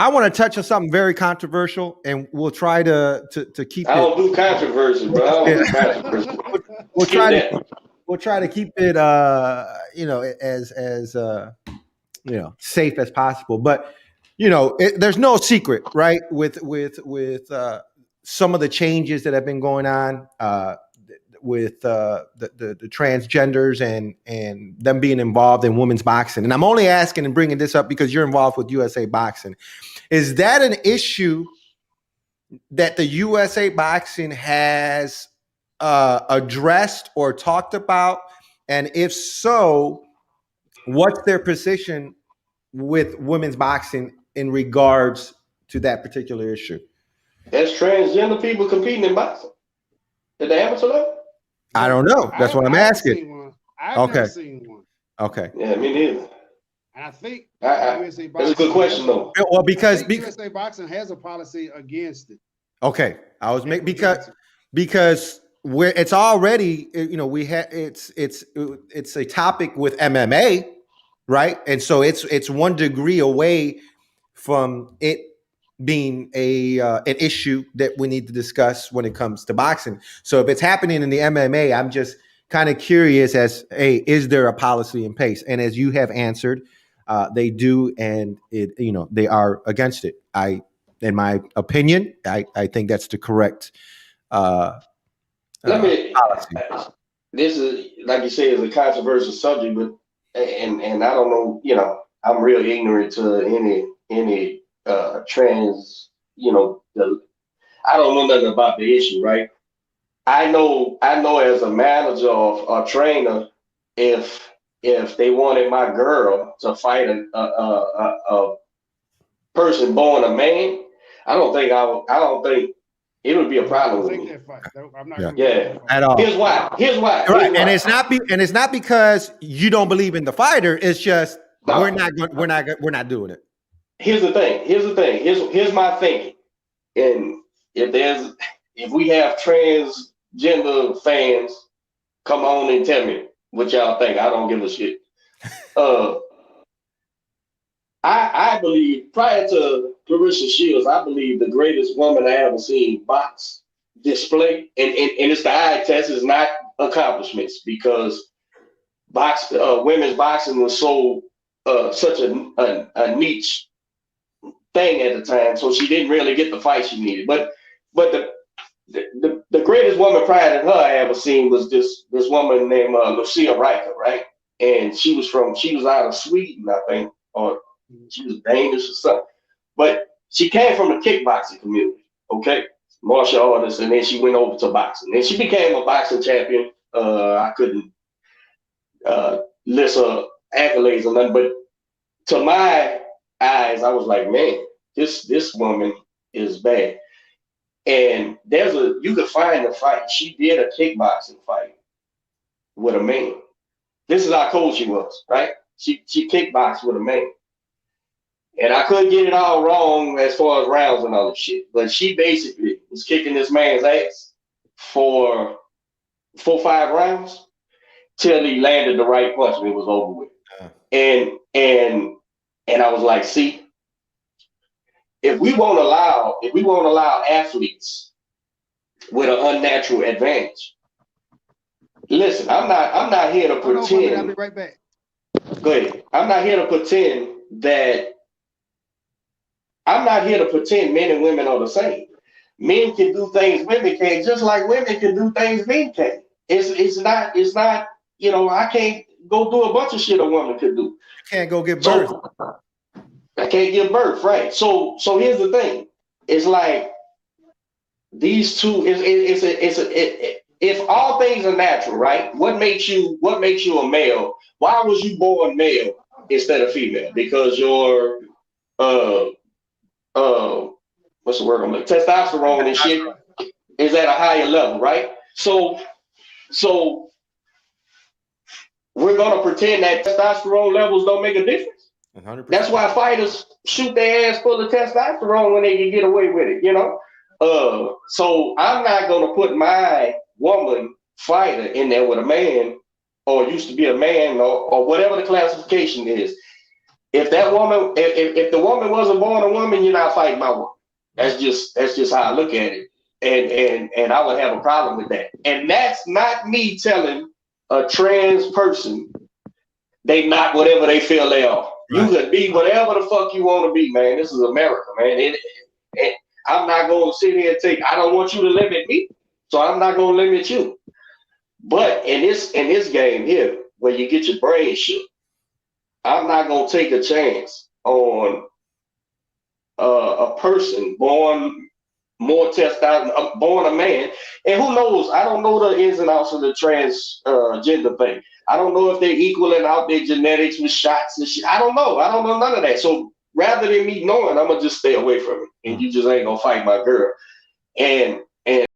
I want to touch on something very controversial, and we'll try to keep I don't do controversy, bro. I don't do controversy. We'll try to keep it as safe as possible. But there's no secret, right? With some of the changes that have been going on with the transgenders and them being involved in women's boxing. And I'm only asking and bringing this up because you're involved with USA Boxing. Is that an issue that the USA Boxing has addressed or talked about? And if so, what's their position with women's boxing in regards to that particular issue? There's transgender people competing in boxing at the amateur level? I don't know. That's what I'm asking. I've never seen one. Okay. Yeah, me neither. And I think USA Boxing, that's a good question, though. Well, because USA Boxing has a policy against it. Okay, I was because where it's already we have it's a topic with MMA, right? And so it's 1 degree away from it being an issue that we need to discuss when it comes to boxing. So if it's happening in the MMA, I'm just kind of curious as, hey, is there a policy in place? And as you have answered, they do, and they are against it. In my opinion, I think that's the correct policy. This is, like you say, is a controversial subject, but and I don't know, I'm real ignorant to any trans, I don't know nothing about the issue, right? I know as a manager or a trainer, if they wanted my girl to fight a person born a man, I don't think it would be a problem with me. I'm not at all. Here's why. Right, and it's not because you don't believe in the fighter. It's just we're not doing it. Here's the thing. Here's my thinking. And if we have transgender fans, come on and tell me what y'all think. I don't give a shit. I believe, prior to Clarissa Shields, I believe the greatest woman I ever seen box display, and it's the eye test, is not accomplishments, because women's boxing was such a niche thing at the time, so she didn't really get the fight she needed. But the greatest woman prior to her I ever seen was this woman named Lucia Riker, right? And she was out of Sweden, I think, or she was Danish or something. But she came from the kickboxing community, okay? Martial artist, and then she went over to boxing. Then she became a boxing champion. I couldn't list her accolades or nothing, but to my eyes, I was like, man, this woman is bad. And you could find the fight. She did a kickboxing fight with a man. This is how cold she was, right? She kickboxed with a man. And I couldn't get it all wrong as far as rounds and all that shit. But she basically was kicking this man's ass for 4-5 rounds till he landed the right punch and it was over with. And I was like, see, if we won't allow athletes with an unnatural advantage, listen, I'm not here to pretend. I'll be right back. Go ahead. I'm not here to pretend men and women are the same. Men can do things women can't, just like women can do things men can't. It's not, I can't go do a bunch of shit a woman could do. Can't go give birth. I can't give birth, right? So here's the thing. It's like these two. If all things are natural, right? What makes you a male? Why was you born male instead of female? Because your what's the word on it? Testosterone and shit is at a higher level, right? So we're gonna pretend that testosterone levels don't make a difference. 100%. That's why fighters shoot their ass full of testosterone when they can get away with it, So I'm not gonna put my woman fighter in there with a man, or used to be a man, or whatever the classification is. if that woman, if the woman wasn't born a woman, you're not fighting my woman. That's just how I look at it. And I would have a problem with that. And that's not me telling a trans person they not whatever they feel they are. Right. You could be whatever the fuck you want to be, man. This is America, man. I'm not going to sit here and I don't want you to limit me, so I'm not going to limit you. But in this game here, where you get your brain shook, I'm not going to take a chance on a person born more testosterone, born a man. And who knows? I don't know the ins and outs of the transgender thing. I don't know if they're equaling out their genetics with shots and shit. I don't know. I don't know none of that. So rather than me knowing, I'm going to just stay away from it. And you just ain't going to fight my girl. And